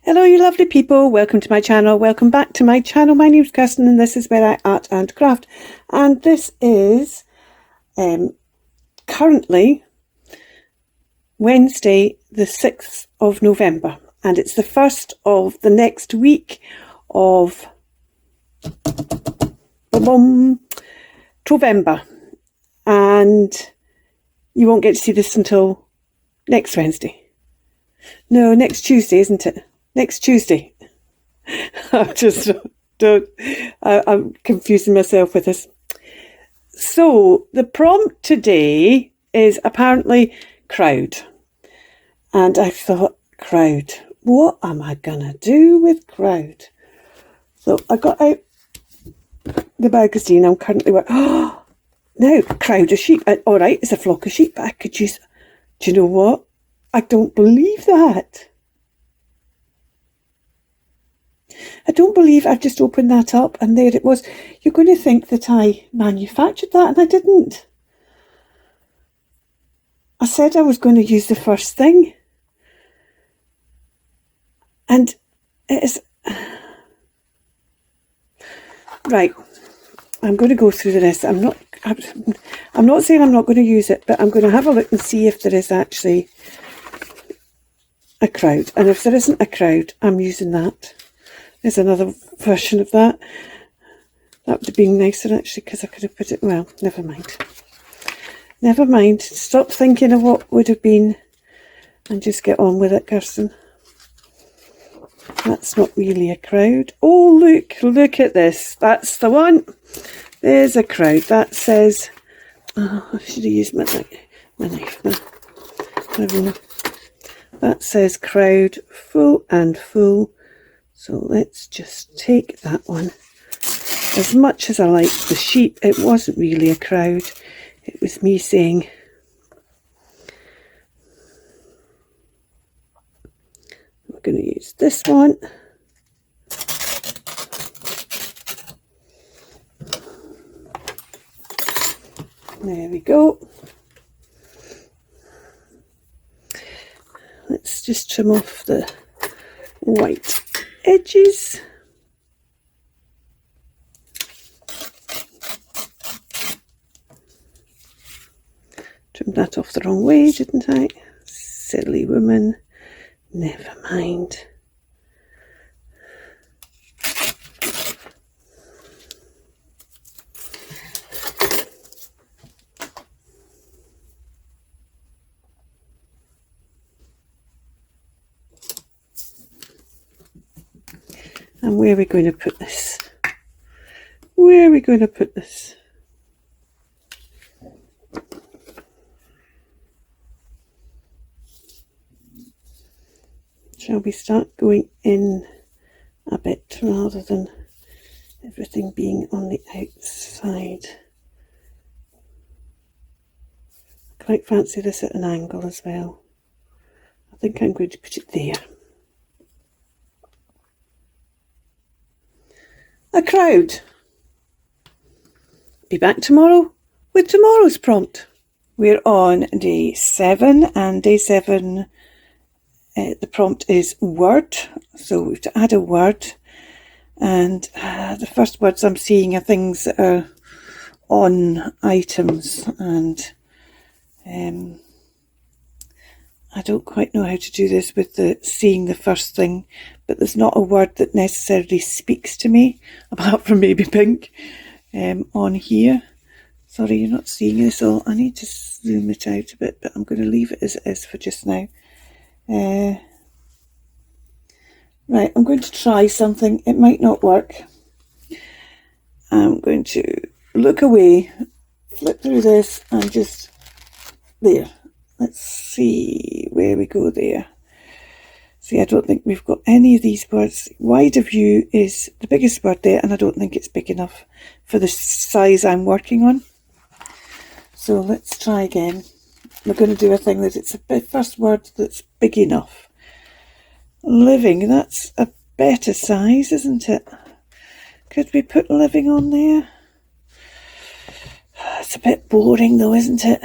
Hello you lovely people, welcome to my channel, welcome back to my channel. My name's Kirsten and this is where I art and craft, and this is currently Wednesday the 6th of November, and it's the first of the next week of Trovember, and you won't get to see this until next Wednesday. No, next Tuesday, isn't it? Next Tuesday. I'm confusing myself with this. So the prompt today is apparently crowd. And I thought, crowd, what am I going to do with crowd? So I got out the magazine I'm currently working. Oh, now, crowd of sheep. All right, it's a flock of sheep, but I could use... Do you know what? I don't believe that. I don't believe I've just opened that up and there it was. You're going to think that I manufactured that, and I didn't. I said I was going to use the first thing. And it is... Right. I'm going to go through the rest. I'm not saying I'm not going to use it, but I'm going to have a look and see if there is actually a crowd. And if there isn't a crowd, I'm using that. There's another version of that. That would have been nicer actually, because I could have put it... Well, never mind. Never mind. Stop thinking of what would have been and just get on with it, Kirsten. That's not really a crowd. Oh, look at this. That's the one. There's a crowd. That says... Oh, I should have used my knife. That says crowd full and full. So let's just take that one. As much as I liked the sheep, it wasn't really a crowd. It was me saying, I'm going to use this one. There we go. Let's just trim off the white edges. Trimmed that off the wrong way, didn't I? Silly woman. Never mind. And where are we going to put this? Where are we going to put this? Shall we start going in a bit rather than everything being on the outside? I quite fancy this at an angle as well. I think I'm going to put it there. A crowd. Be back tomorrow with tomorrow's prompt. We're on day 7, and day 7 the prompt is word. So we have to add a word, and the first words I'm seeing are things that are on items, and I don't quite know how to do this with the seeing the first thing, but there's not a word that necessarily speaks to me, apart from maybe pink, on here. Sorry, you're not seeing this all. I need to zoom it out a bit, but I'm going to leave it as it is for just now. Right, I'm going to try something. It might not work. I'm going to look away, flip through this, and just there. Let's see where we go there. See, I don't think we've got any of these words. Wider view is the biggest word there, and I don't think it's big enough for the size I'm working on. So let's try again. We're going to do a thing that it's a first word that's big enough. Living, that's a better size, isn't it? Could we put living on there? It's a bit boring though, isn't it?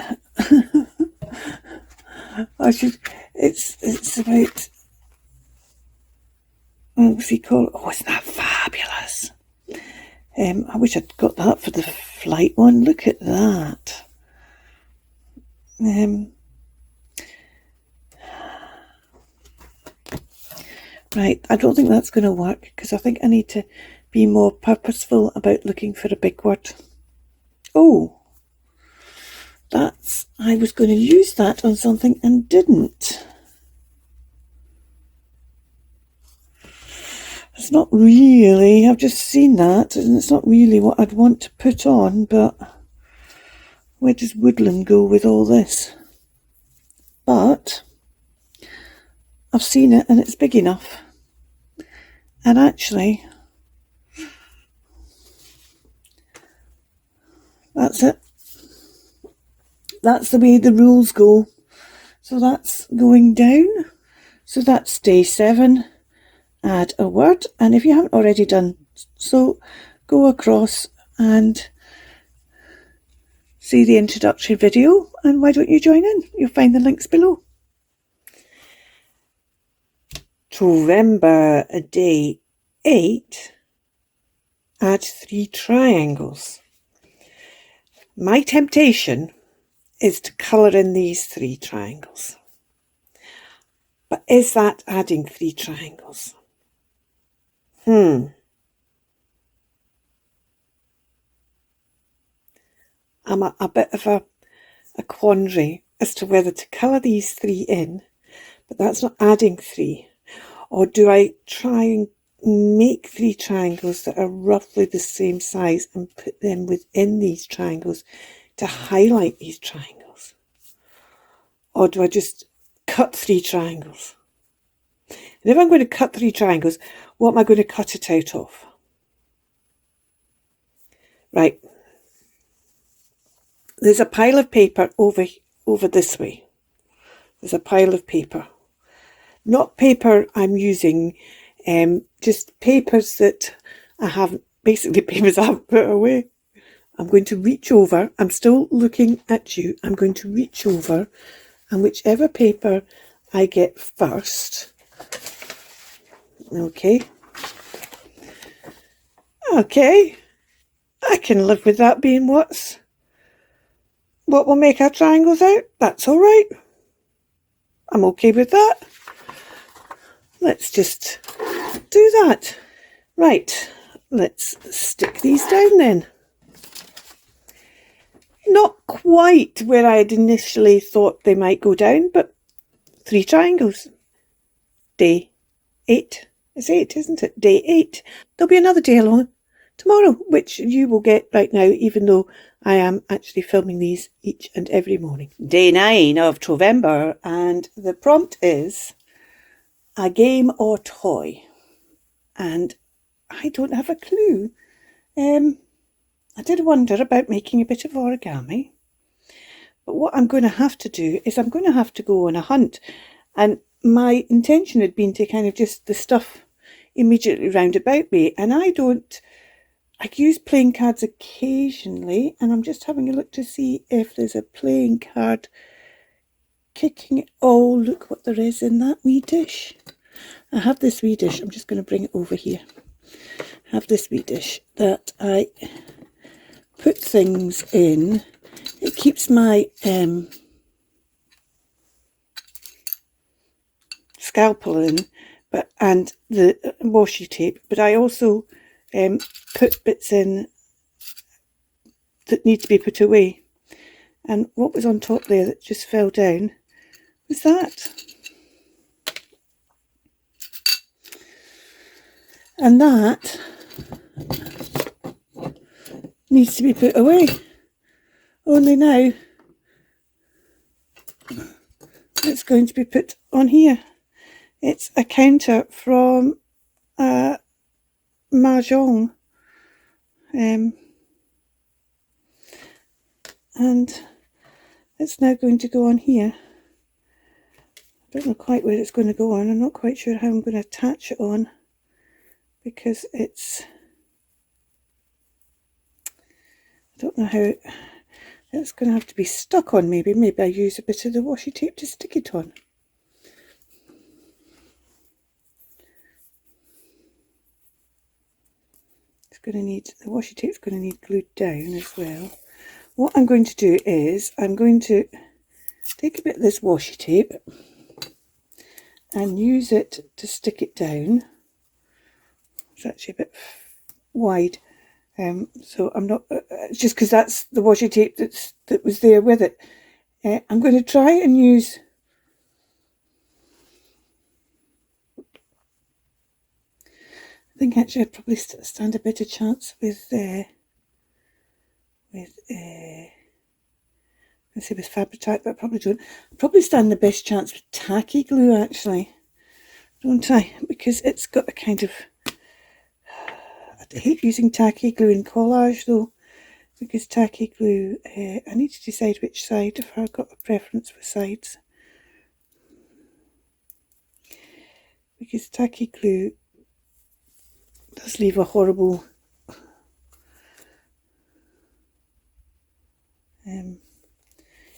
It's about what's he called? Oh, isn't that fabulous? I wish I'd got that for the flight one. Look at that. Right, I don't think that's going to work because I think I need to be more purposeful about looking for a big word. Oh, I was going to use that on something and didn't. It's not really, I've just seen that and it's not really what I'd want to put on, but where does woodland go with all this? But I've seen it and it's big enough. And actually, that's it. That's the way the rules go. So that's going down. So that's day 7. Add a word. And if you haven't already done so, go across and see the introductory video. And why don't you join in? You'll find the links below. Trovember Day 8. Add 3 triangles. My temptation is to colour in these 3 triangles. But is that adding 3 triangles? I'm a bit of a quandary as to whether to colour these 3 in, but that's not adding 3. Or do I try and make 3 triangles that are roughly the same size and put them within these triangles to highlight these triangles? Or do I just cut 3 triangles? And if I'm going to cut 3 triangles, what am I going to cut it out of? Right. There's a pile of paper over this way. There's a pile of paper. Not paper I'm using, just papers that I haven't, basically papers I haven't put away. I'm going to reach over. I'm still looking at you. I'm going to reach over, and whichever paper I get first. Okay. Okay. I can live with that being what will make our triangles out. That's all right. I'm okay with that. Let's just do that. Right. Let's stick these down then. Not quite where I had initially thought they might go down, but 3 triangles. Day 8. It's 8, isn't it? Day 8. There'll be another day along tomorrow, which you will get right now, even though I am actually filming these each and every morning. Day 9 of Trovember, and the prompt is a game or toy. And I don't have a clue. I did wonder about making a bit of origami, but what I'm going to have to do is I'm going to have to go on a hunt, and my intention had been to kind of just the stuff immediately round about me, and I use playing cards occasionally, and I'm just having a look to see if there's a playing card kicking. Oh, look what there is in that wee dish. I have this wee dish. I'm just going to bring it over here. I have this wee dish that I put things in. It keeps my scalpel in, and the washi tape, but I also put bits in that need to be put away. And what was on top there that just fell down was that. And that needs to be put away. Only now it's going to be put on here. It's a counter from Mahjong. And it's now going to go on here. I don't know quite where it's going to go on. I'm not quite sure how I'm going to attach it on, because it's, I don't know how it's going to have to be stuck on. Maybe I use a bit of the washi tape to stick it on. It's going to need, the washi tape's going to need glued down as well. What I'm going to do is I'm going to take a bit of this washi tape and use it to stick it down. It's actually a bit wide, so I'm not, just because that's the washi tape that was there with it. I'm going to try and use, I think actually I'd probably stand a better chance with Fabri-Tac, but I probably don't. I'd probably stand the best chance with tacky glue actually, don't I? Because it's got a kind of, I hate using tacky glue in collage though, because tacky glue, I need to decide which side, if I've got a preference for sides. Because tacky glue does leave a horrible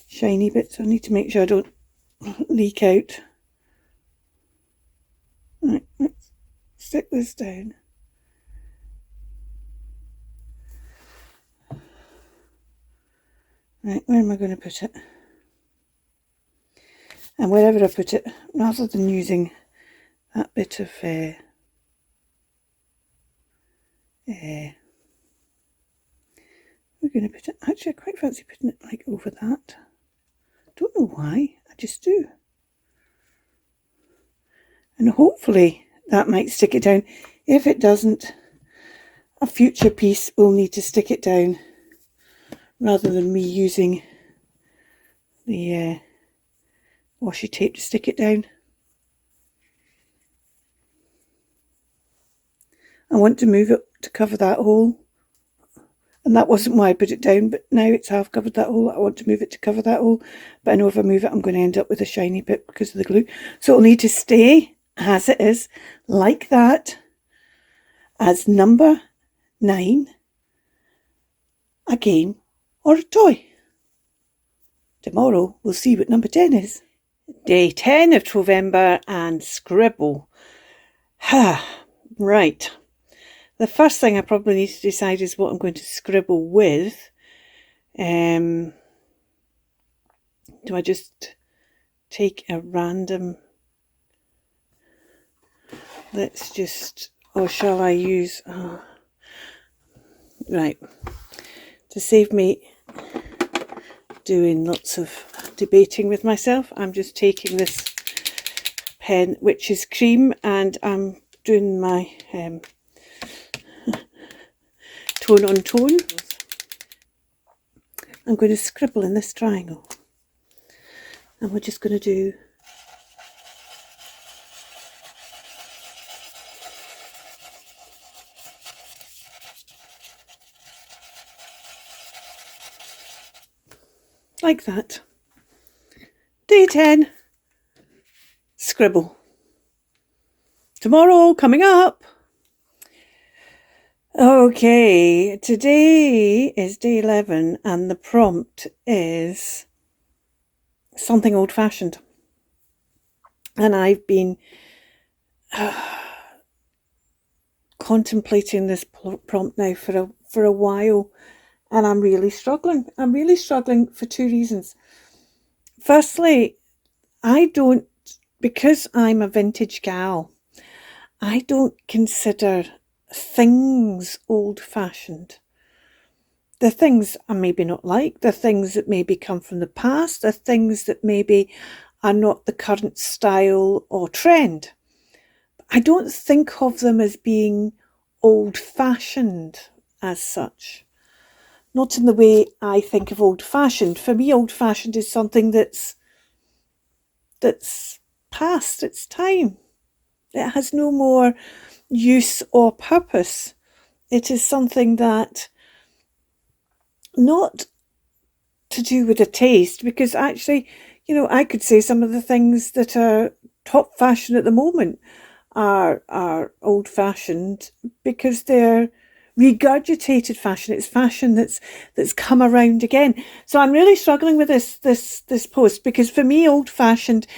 shiny bit, so I need to make sure I don't leak out. Right, let's stick this down. Right, where am I going to put it? And wherever I put it, rather than using that bit of we're going to put it, actually I quite fancy putting it like over that. Don't know why, I just do. And hopefully that might stick it down. If it doesn't, a future piece will need to stick it down rather than me using the washi tape to stick it down. I want to move it to cover that hole, and that wasn't why I put it down, but now it's half covered that hole. I want to move it to cover that hole, but I know if I move it I'm going to end up with a shiny bit because of the glue, so it'll need to stay as it is, like that, as number 9, a game or a toy. Tomorrow we'll see what number 10 is. Day 10 of Trovember and scribble. Right. The first thing I probably need to decide is what I'm going to scribble with. Do I just take a random... Let's just... Or shall I use... right. To save me doing lots of debating with myself, I'm just taking this pen, which is cream, and I'm doing my tone on tone. I'm going to scribble in this triangle, and we're just going to do like that. Day 10, scribble. Tomorrow coming up. Okay, today is day 11 and the prompt is something old-fashioned. And I've been contemplating this prompt now for a while, and I'm really struggling. I'm really struggling for 2 reasons. Firstly, because I'm a vintage gal, I don't consider things old-fashioned. The things I maybe not like, the things that maybe come from the past, the things that maybe are not the current style or trend. I don't think of them as being old-fashioned as such. Not in the way I think of old-fashioned. For me, old-fashioned is something that's past its time. It has no more use or purpose. It is something that, not to do with a taste, because actually, you know, I could say some of the things that are top fashion at the moment are old-fashioned because they're regurgitated fashion. It's fashion that's come around again. So I'm really struggling with this post, because for me, old-fashioned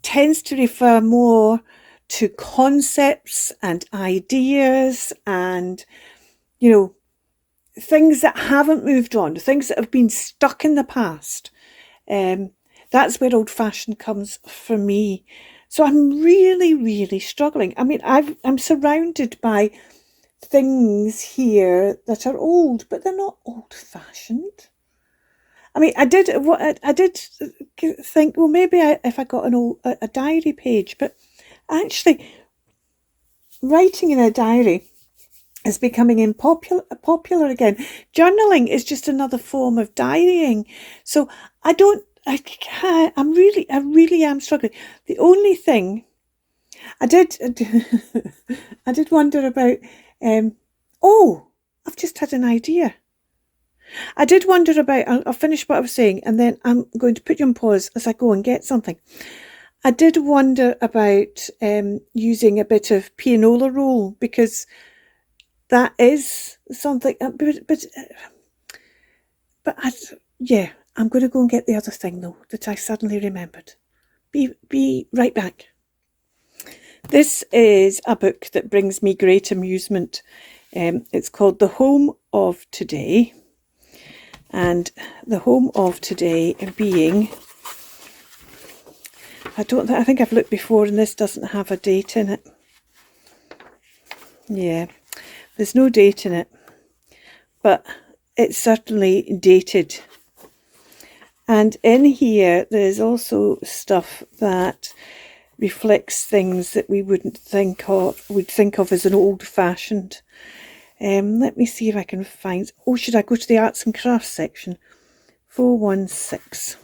tends to refer more to concepts and ideas and you know, things that haven't moved on, things that have been stuck in the past. That's where old-fashioned comes for me. So I'm really, really struggling. I mean, I'm surrounded by things here that are old, but they're not old-fashioned. I mean, I did think, well, maybe if I got a diary page, but actually, writing in a diary is becoming popular again. Journaling is just another form of diarying. So I really am struggling. The only thing I did, I did wonder about, oh, I've just had an idea. I did wonder about, I'll finish what I was saying, and then I'm going to put you on pause as I go and get something. I did wonder about using a bit of pianola roll, because that is something, yeah, I'm going to go and get the other thing though that I suddenly remembered. Be right back. This is a book that brings me great amusement. It's called The Home of Today, and the home of today being, I think I've looked before, and this doesn't have a date in it. Yeah, there's no date in it, but it's certainly dated. And in here, there's also stuff that reflects things that we would think of as an old-fashioned. Let me see if I can find. Oh, should I go to the arts and crafts section? 416.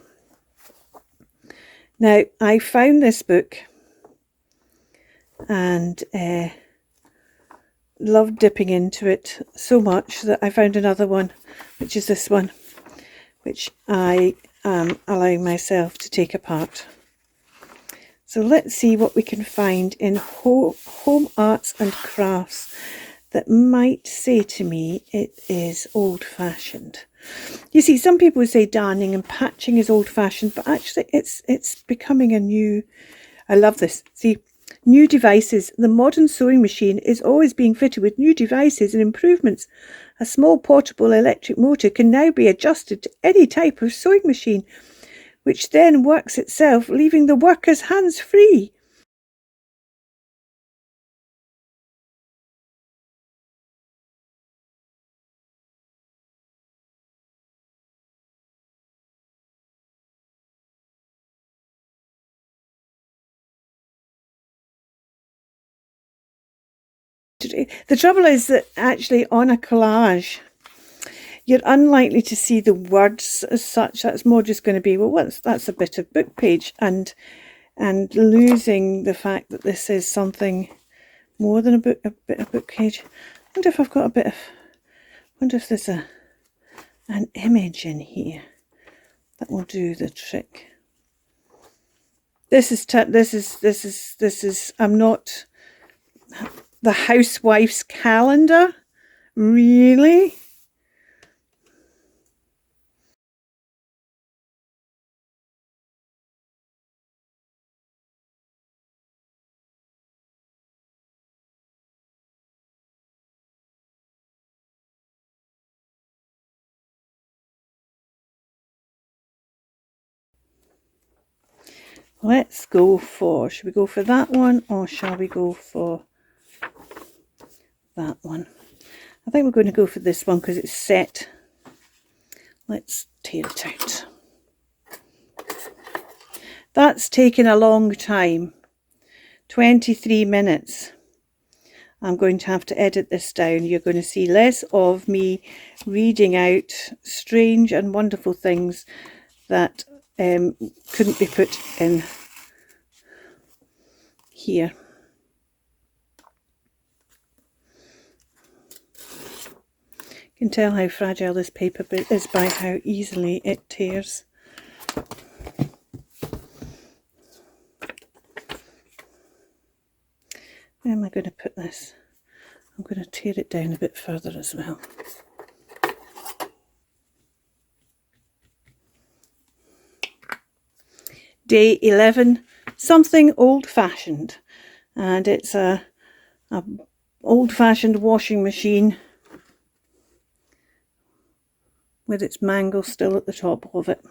Now, I found this book and loved dipping into it so much that I found another one, which is this one, which I am allowing myself to take apart. So let's see what we can find in home arts and crafts that might say to me it is old-fashioned. You see, some people say darning and patching is old-fashioned, but actually it's becoming a new, I love this. See, new devices. The modern sewing machine is always being fitted with new devices and improvements. A small portable electric motor can now be adjusted to any type of sewing machine, which then works itself, leaving the worker's hands free. The trouble is that actually on a collage, you're unlikely to see the words as such. That's more just going to be, well, that's a bit of book page, and losing the fact that this is something more than a bit of book page. I wonder if I've got a bit of, wonder if there's an image in here that will do the trick. This is I'm not the housewife's calendar, really. Let's go for, should we go for that one or shall we go for that one? I think we're going to go for this one because it's set. Let's tear it out. That's taken a long time, 23 minutes. I'm going to have to edit this down. You're going to see less of me reading out strange and wonderful things that couldn't be put in here. You can tell how fragile this paper is by how easily it tears. Where am I going to put this? I'm going to tear it down a bit further as well. Day 11, something old-fashioned, and it's a old-fashioned washing machine with its mangle still at the top of it.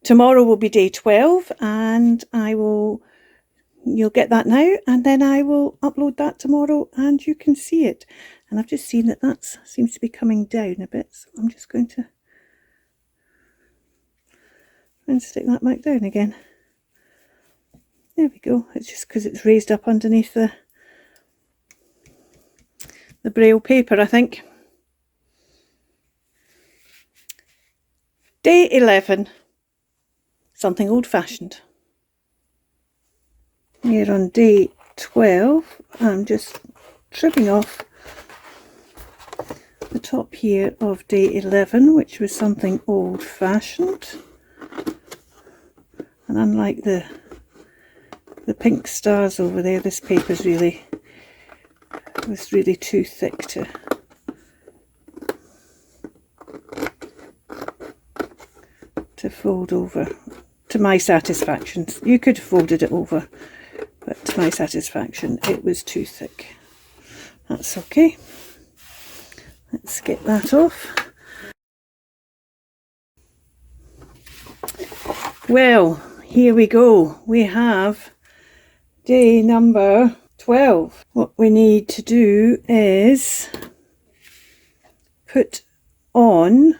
Tomorrow will be day 12, and you'll get that now, and then I will upload that tomorrow and you can see it. And I've just seen that seems to be coming down a bit, so I'm just going to stick that back down again. There we go. It's just because it's raised up underneath the braille paper, I think. Day 11, something old-fashioned. Here on day 12, I'm just trimming off the top here of day 11, which was something old-fashioned. And unlike the pink stars over there, this paper's was really too thick to fold over, to my satisfaction. You could have folded it over, but to my satisfaction it was too thick. That's okay. Let's get that off. Well, here we go. We have day number 12. What we need to do is put on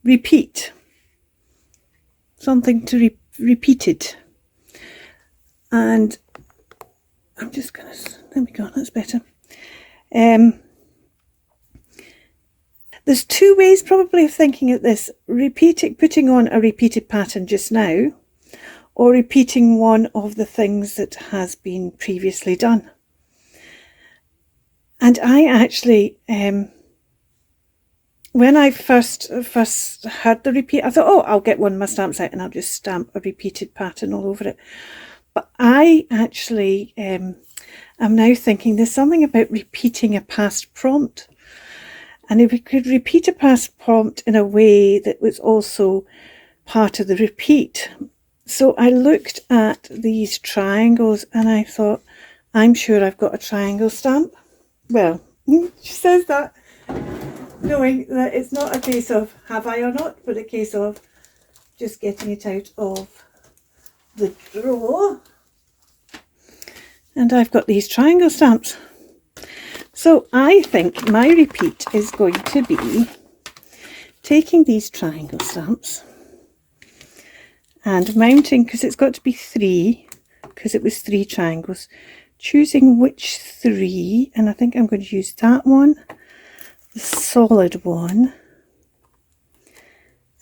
repeat. Something to repeat it. And I'm just going to, there we go, that's better. There's two ways probably of thinking of this. Putting on a repeated pattern just now, or repeating one of the things that has been previously done. And I actually, when I first heard the repeat, I thought, oh, I'll get one of my stamps out and I'll just stamp a repeated pattern all over it. But I actually am now thinking there's something about repeating a past prompt. And if we could repeat a past prompt in a way that was also part of the repeat. So I looked at these triangles and I thought, I'm sure I've got a triangle stamp. Well, she says that knowing that it's not a case of have I or not, but a case of just getting it out of the drawer. And I've got these triangle stamps. So I think my repeat is going to be taking these triangle stamps and mounting, because it's got to be 3, because it was 3 triangles, choosing which 3, and I think I'm going to use that one, the solid one,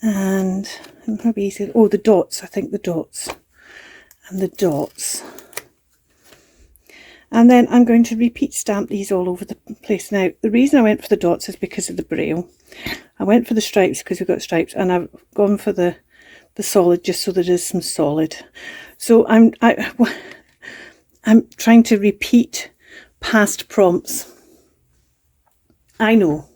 and maybe easier, oh, the dots, I think the dots, and the dots. And then I'm going to repeat stamp these all over the place. Now, the reason I went for the dots is because of the braille. I went for the stripes because we've got stripes, and I've gone for the solid just so there is some solid. So I'm trying to repeat past prompts. I know.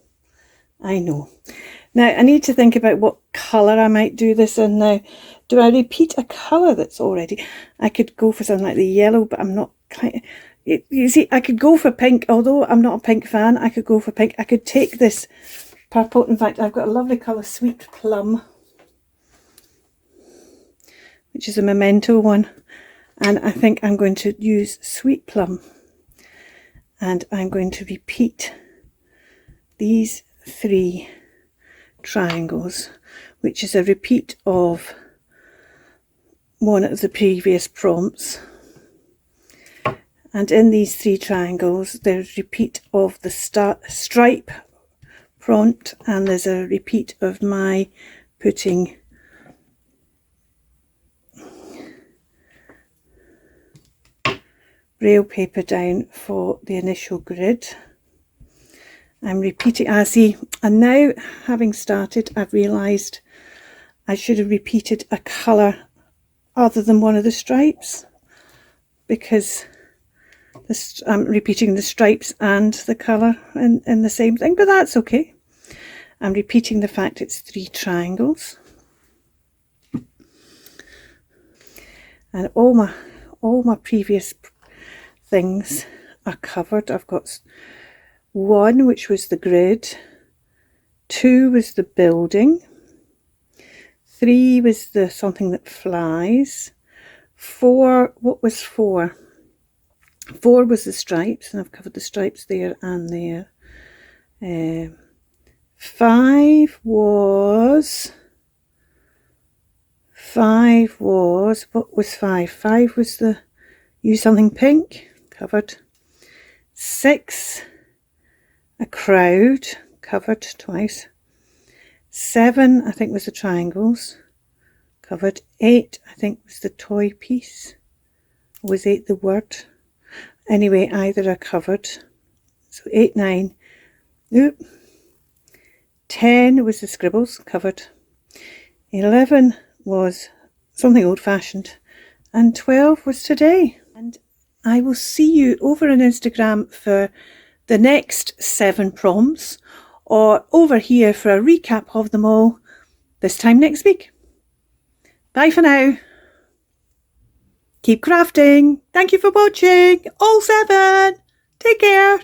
Now, I need to think about what colour I might do this in now. Do I repeat a colour that's already? I could go for something like the yellow, but I'm not quite... You see, I could go for pink, although I'm not a pink fan. I could go for pink. I could take this purple. In fact, I've got a lovely colour, Sweet Plum, which is a memento one. And I think I'm going to use Sweet Plum. And I'm going to repeat these 3 triangles, which is a repeat of one of the previous prompts. And in these 3 triangles, there's a repeat of the stripe prompt, and there's a repeat of my putting braille paper down for the initial grid. I'm repeating, and now having started, I've realised I should have repeated a colour other than one of the stripes, because I'm repeating the stripes and the colour in the same thing, but that's okay. I'm repeating the fact it's 3 triangles. And all my previous things are covered. I've got 1, which was the grid, 2 was the building. 3 was the something that flies. 4, what was 4? 4 was the stripes, and I've covered the stripes there and there. 5 was, what was 5? 5 was the use something pink, covered. 6, a crowd, covered twice. 7, I think, was the triangles, covered. 8, I think, was the toy piece. Or was 8 the word? Anyway, either are covered. So 8, 9. Oop. 10 was the scribbles, covered. 11 was something old-fashioned. And 12 was today. And I will see you over on Instagram for the next 7 prompts, or over here for a recap of them all this time next week. Bye for now. Keep crafting. Thank you for watching. All 7. Take care.